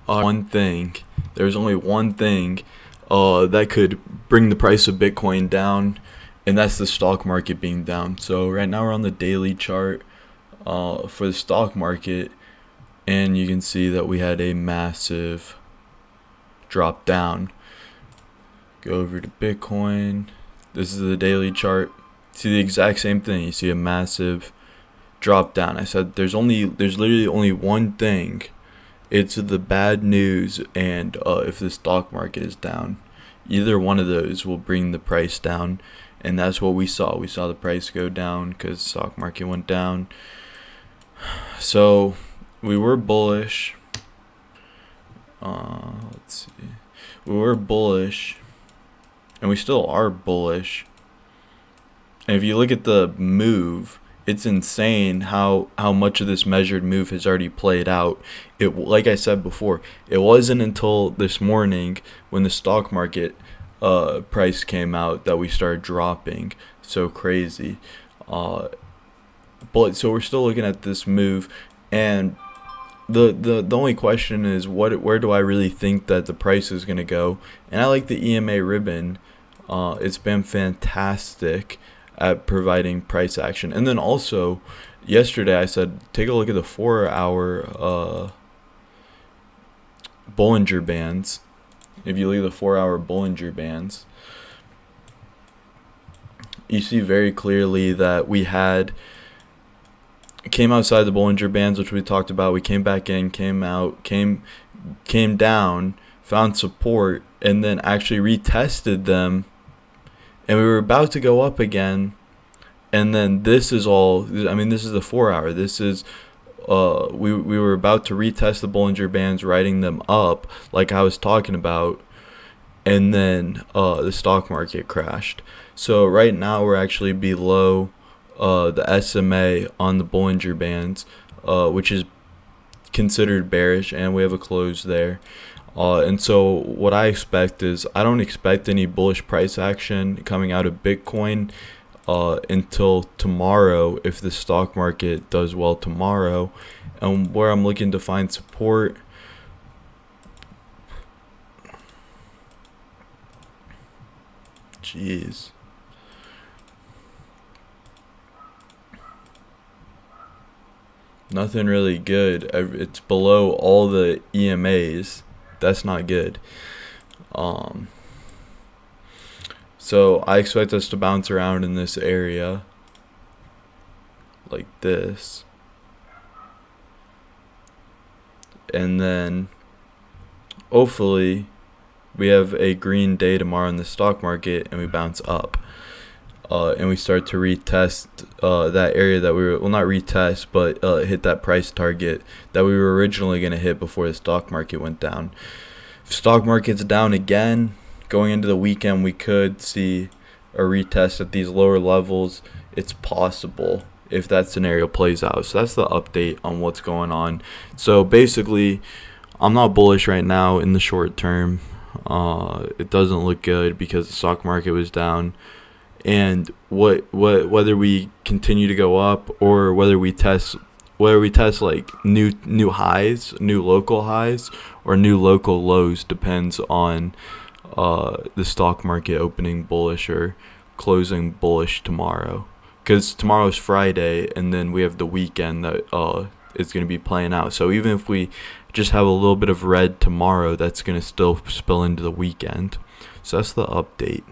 one thing. There's only one thing that could bring the price of Bitcoin down, and that's the stock market being down. So right now we're on the daily chart for the stock market, and you can see that we had a massive drop down. Go over to Bitcoin. This is the daily chart. See the exact same thing. You see a massive drop down. I said there's literally only one thing. It's the bad news, and if the stock market is down, either one of those will bring the price down, and that's what we saw. We saw the price go down because the stock market went down. So we were bullish. Let's see. We were bullish, and we still are bullish. And if you look at the move, it's insane how much of this measured move has already played out. It, like I said before, it wasn't until this morning when the stock market price came out that we started dropping so crazy. But so we're still looking at this move, and the only question is where do I really think that the price is gonna go? And I like the EMA ribbon. It's been fantastic at providing price action. And then also yesterday I said take a look at the 4-hour Bollinger Bands. If you look at the 4-hour Bollinger Bands, you see very clearly that we came outside the Bollinger Bands, which we talked about. We came back in, came out, came down, found support, and then actually retested them, and we were about to go up again. And then this is all, I mean, this is the 4-hour. This is we were about to retest the Bollinger Bands, riding them up like I was talking about, and then the stock market crashed. So right now we're actually below the SMA on the Bollinger Bands, which is considered bearish, and we have a close there. And so what I expect is, I don't expect any bullish price action coming out of Bitcoin until tomorrow, if the stock market does well tomorrow. And where I'm looking to find support, jeez, nothing really good. It's below all the EMAs. That's not good. So I expect us to bounce around in this area like this, and then hopefully we have a green day tomorrow in the stock market and we bounce up, and we start to retest that area that we were, well, not retest, but hit that price target that we were originally going to hit before the stock market went down. If stock market's down again going into the weekend, we could see a retest at these lower levels. It's possible if that scenario plays out. So that's the update on what's going on. So basically, I'm not bullish right now in the short term. It doesn't look good because the stock market was down, and whether we continue to go up or whether we test like new highs, new local highs, or new local lows depends on the stock market opening bullish or closing bullish tomorrow. Because tomorrow's Friday, and then we have the weekend that is going to be playing out. So even if we just have a little bit of red tomorrow, that's going to still spill into the weekend. So that's the update.